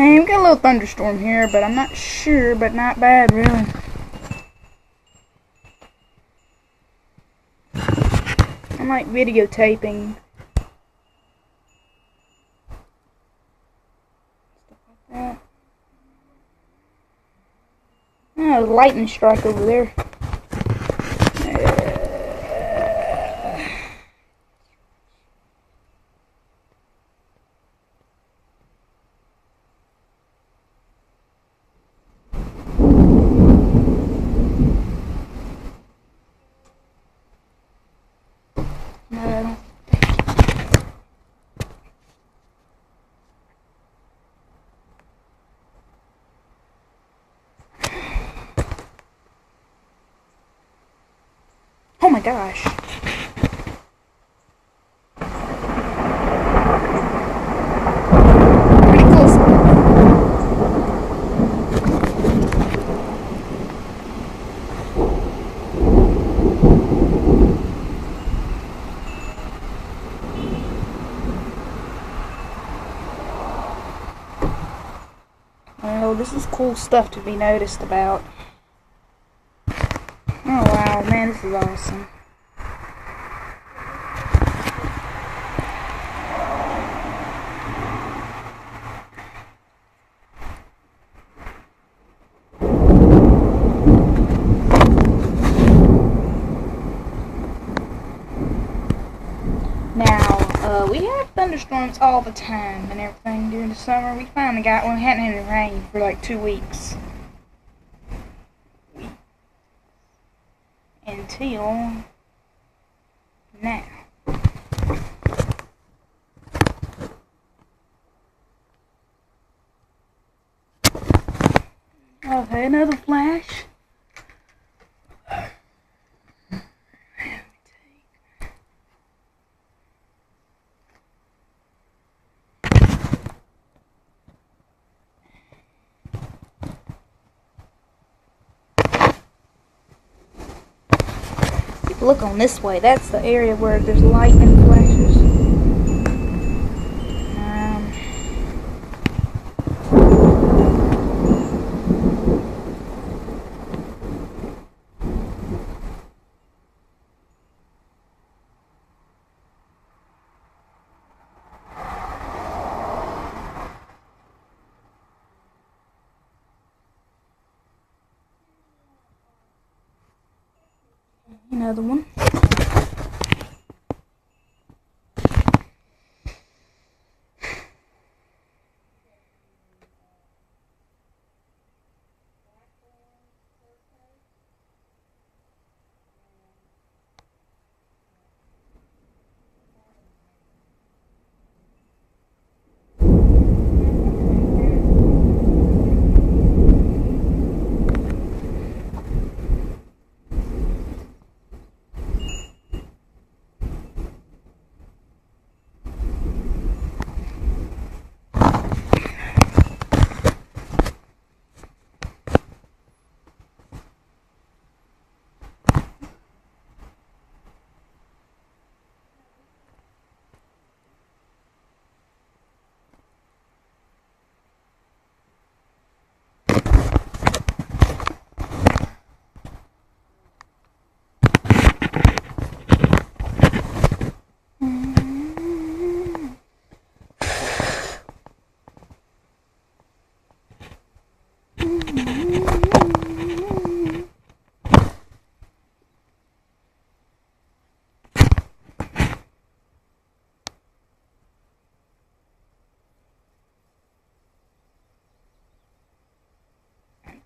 Hey, we got a little thunderstorm here, but I'm not sure, but not bad, really. I'm like videotaping. Stuff like that. Oh, a lightning strike over there. No. Oh my gosh. Pretty close. Well, this is cool stuff to be noticed about. Oh wow, man, this is awesome. Now, we have thunderstorms all the time and everything during the summer. We finally got one. We hadn't had any rain for like 2 weeks. Until now. Okay, another flash. Look on this way. That's the area where there's lightning flashes. Another one.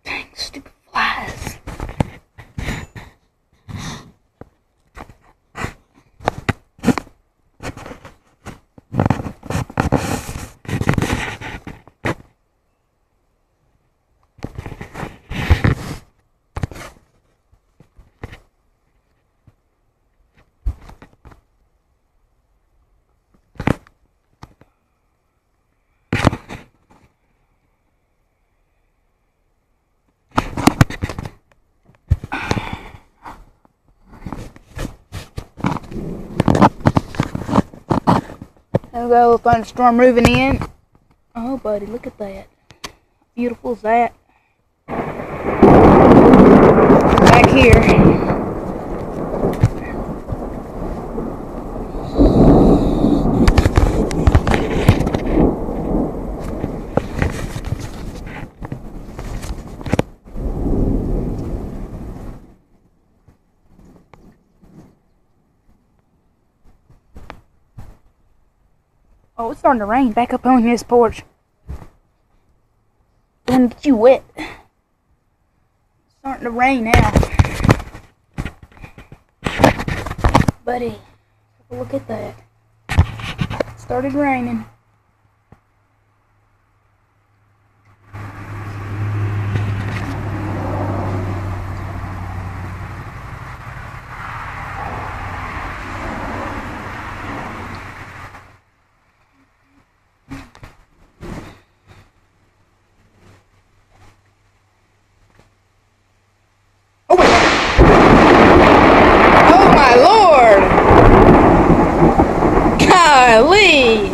Dang, stupid flies. There we go, thunderstorm moving in. Oh, buddy, look at that. beautiful is that? Back here. Oh, it's starting to rain back up on this porch. Gonna get you wet. It's starting to rain now. Buddy, have a look at that. It started raining. Oh my God! Oh my Lord! Golly!